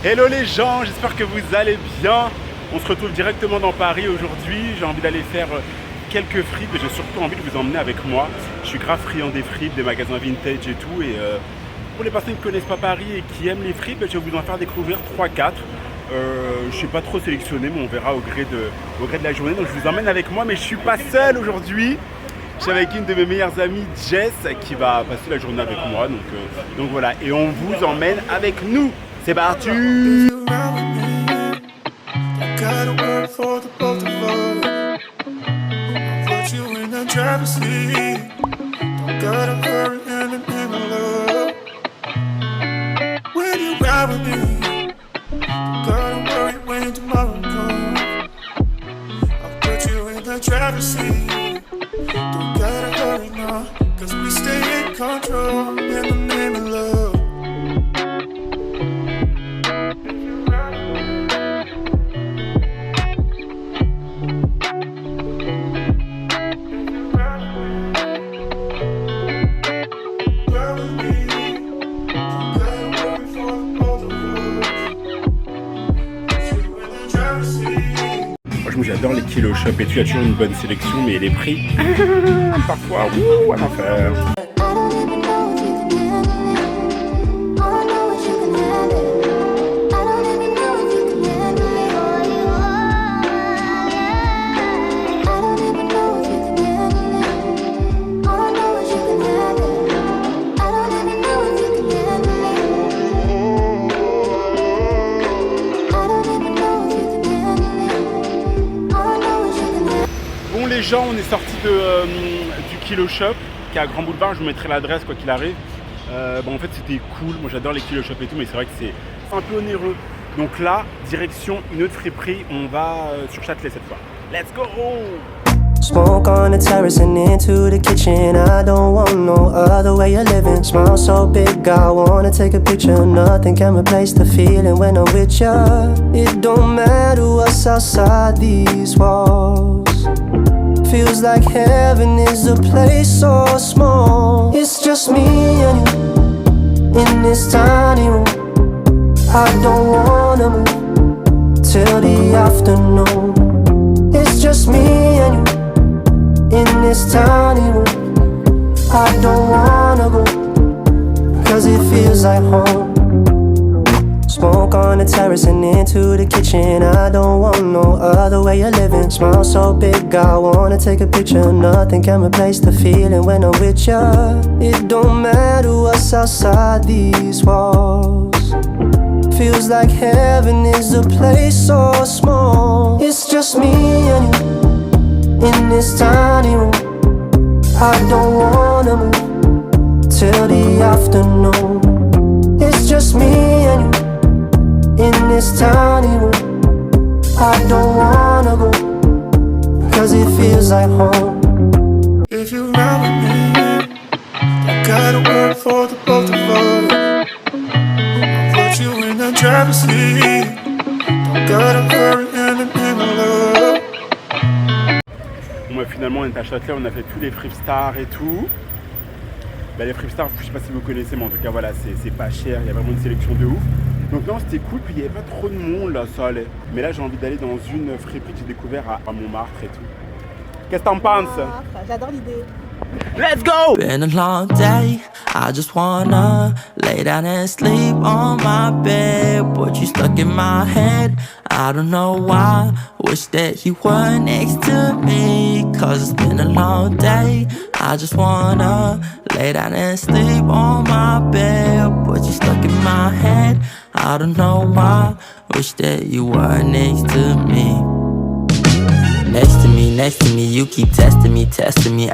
Hello les gens, j'espère que vous allez bien. On se retrouve directement dans Paris aujourd'hui. J'ai envie d'aller faire quelques fripes et j'ai surtout envie de vous emmener avec moi. Je suis grave friand des fripes, des magasins vintage et tout. Et pour les personnes qui ne connaissent pas Paris et qui aiment les fripes, je vais vous en faire découvrir 3-4. Je ne suis pas trop sélectionné, mais on verra au gré de la journée. Donc je vous emmène avec moi, mais je ne suis pas seul aujourd'hui. Je suis avec une de mes meilleures amies, Jess, qui va passer la journée avec moi. Donc voilà, et on vous emmène avec nous. C'est parti! Don't gotta hurry now, cause we stay in control in the name of love. Moi j'adore les kilo shop et tu as toujours une bonne sélection, mais les prix, parfois, un enfer. Bon les gens, on est sorti du Kilo Shop qui est à Grand Boulevard, je vous mettrai l'adresse quoi qu'il arrive. En fait c'était cool, moi j'adore les Kilo Shop et tout, mais c'est vrai que c'est un peu onéreux. Donc là, direction une autre friperie, on va sur Châtelet cette fois. Let's go! Smoke on the terrace and into the kitchen. I don't want no other way of living. Smile so big, I wanna take a picture. Nothing can replace the feeling when I'm with ya. It don't matter what's outside these walls. Feels like heaven is a place so small. It's just me and you in this tiny room. I don't wanna move till the afternoon. It's just me and you in this tiny room. I don't wanna go, cause it feels like home. Smoke on the terrace and into the kitchen. I don't want no other way of living. Smile so big, I wanna take a picture. Nothing can replace the feeling when I'm with ya. It don't matter what's outside these walls. Feels like heaven is a place so small. It's just me and you in this tiny room. I don't wanna move till the afternoon. It's just me and you in this tiny room. I don't wanna go, cause it feels like home. If you ride with me, I gotta work for the both of us. I'll put you in the driver's seat. Don't gotta hurry in the name of love. Bon, finalement on est à Châtelet, on a fait tous les Fripstars et tout. Les Fripstars, je sais pas si vous connaissez, mais en tout cas voilà, c'est pas cher, il y a vraiment une sélection de ouf. Donc non, c'était cool, puis il n'y avait pas trop de monde là, ça allait. Mais là j'ai envie d'aller dans une friperie que j'ai découvert à Montmartre et tout. Qu'est-ce que t'en penses? J'adore l'idée. Let's go! Been a long day, I just wanna lay down and sleep on my bed. But you stuck in my head, I don't know why. Wish that you were next to me, cause it's been a long day. I just wanna lay down and sleep on my bed. But you stuck in my head, I don't know why. Wish that you were next to me. Next to me, you keep testing me.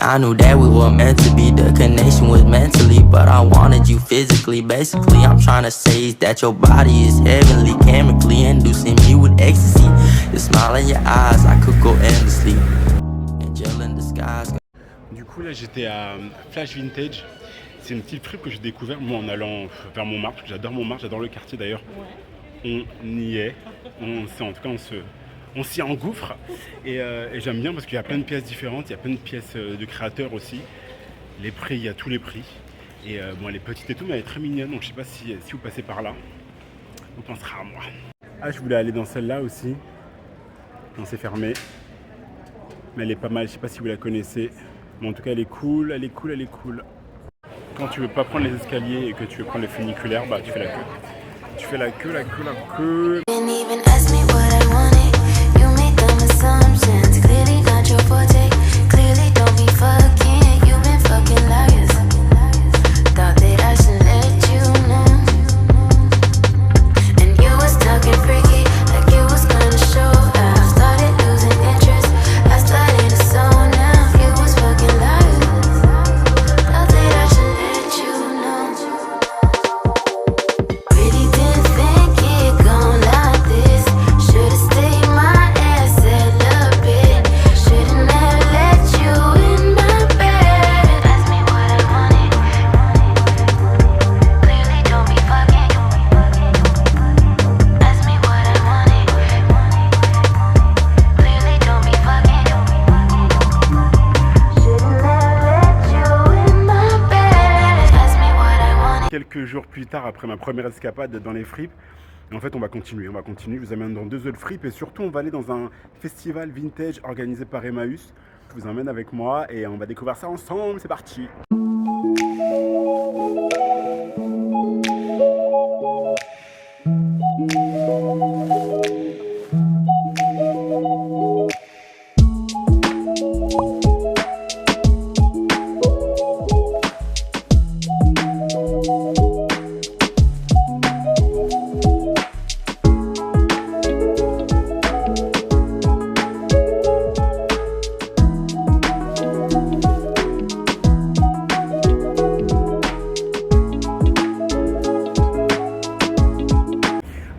I knew that we were meant to be, the connection was mentally, but I wanted you physically. Basically, I'm trying to say is that your body is heavenly, chemically inducing me with ecstasy. The smile in your eyes, I could go endlessly. Angel in disguise. Du coup là j'étais à Flash Vintage. C'est une petite fripe que j'ai découvert moi en allant vers Montmartre, parce que j'adore Montmartre, j'adore le quartier d'ailleurs. Ouais. On y est, en tout cas on s'y engouffre et j'aime bien parce qu'il y a plein de pièces différentes, il y a plein de pièces de créateurs aussi. Les prix, il y a tous les prix. Et bon, elle est petite et tout, mais elle est très mignonne, donc je sais pas si vous passez par là. on pensera à moi. Ah, je voulais aller dans celle-là aussi. Non, c'est fermé. Mais elle est pas mal, je sais pas si vous la connaissez. Mais en tout cas, elle est cool, elle est cool, elle est cool. Quand tu veux pas prendre les escaliers et que tu veux prendre les funiculaires, bah tu fais la queue. Tu fais la queue, la queue, la queue. Quelques jours plus tard, après ma première escapade dans les fripes, en fait on va continuer, je vous amène dans 2 autres fripes et surtout on va aller dans un festival vintage organisé par Emmaüs. Je vous emmène avec moi et on va découvrir ça ensemble, c'est parti.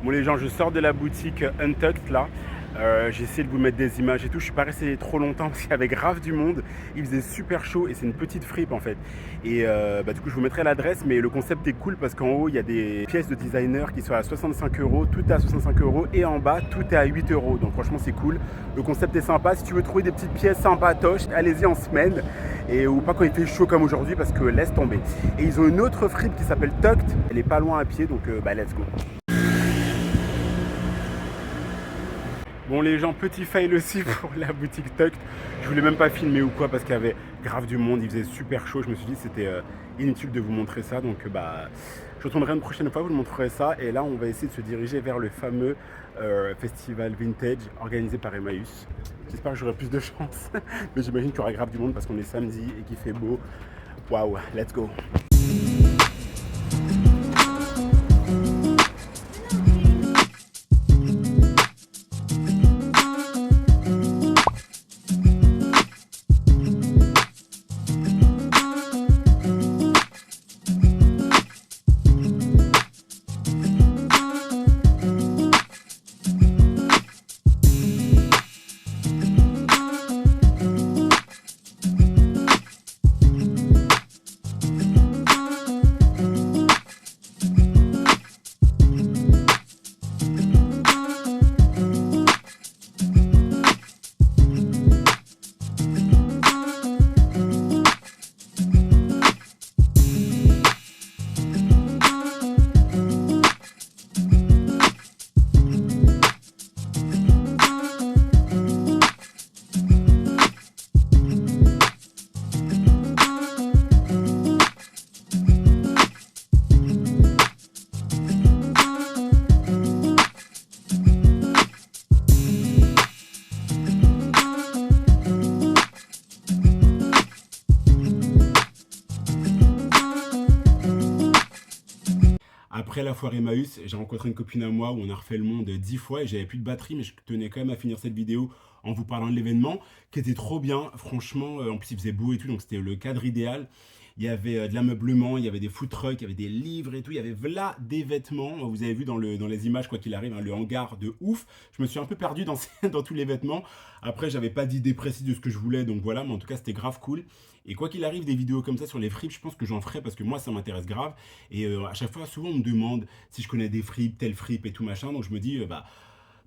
Bon les gens, je sors de la boutique Untucked là. J'ai essayé de vous mettre des images et tout. Je suis pas resté trop longtemps parce qu'il y avait grave du monde. Il faisait super chaud et c'est une petite fripe en fait. Et du coup je vous mettrai l'adresse, mais le concept est cool parce qu'en haut il y a des pièces de designer qui sont à 65 €, tout est à 65 € et en bas tout est à 8 €. Donc franchement c'est cool. Le concept est sympa. Si tu veux trouver des petites pièces sympatoches, allez-y en semaine ou pas quand il fait chaud comme aujourd'hui parce que laisse tomber. Et ils ont une autre fripe qui s'appelle Tucked. Elle est pas loin à pied donc let's go. Bon les gens, petit fail aussi pour la boutique Tucked. Je voulais même pas filmer ou quoi parce qu'il y avait grave du monde, il faisait super chaud. Je me suis dit que c'était inutile de vous montrer ça. Donc je retournerai une prochaine fois, vous le montrerai ça. Et là on va essayer de se diriger vers le fameux festival vintage organisé par Emmaüs. J'espère que j'aurai plus de chance. Mais j'imagine qu'il y aura grave du monde parce qu'on est samedi et qu'il fait beau. Waouh, let's go. Après la foire Emmaüs, j'ai rencontré une copine à moi où on a refait le monde 10 fois et j'avais plus de batterie, mais je tenais quand même à finir cette vidéo en vous parlant de l'événement qui était trop bien, franchement. En plus il faisait beau et tout, donc c'était le cadre idéal. Il y avait de l'ameublement, il y avait des food trucks, il y avait des livres et tout, il y avait là des vêtements. Vous avez vu dans les images, quoi qu'il arrive, hein, le hangar de ouf. Je me suis un peu perdu dans tous les vêtements. Après, j'avais pas d'idée précise de ce que je voulais, donc voilà, mais en tout cas, c'était grave cool. Et quoi qu'il arrive, des vidéos comme ça sur les fripes, je pense que j'en ferai parce que moi, ça m'intéresse grave. Et à chaque fois, souvent, on me demande si je connais des fripes, telle fripe et tout machin. Donc je me dis,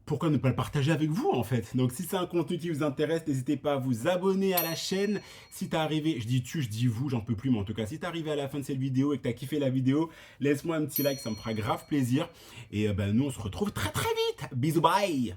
pourquoi ne pas le partager avec vous en fait? Donc si c'est un contenu qui vous intéresse, n'hésitez pas à vous abonner à la chaîne. Si t'es arrivé, je dis tu, je dis vous, j'en peux plus, mais en tout cas, si t'es arrivé à la fin de cette vidéo et que t'as kiffé la vidéo, laisse-moi un petit like, ça me fera grave plaisir. Et nous, on se retrouve très très vite. Bisous, bye!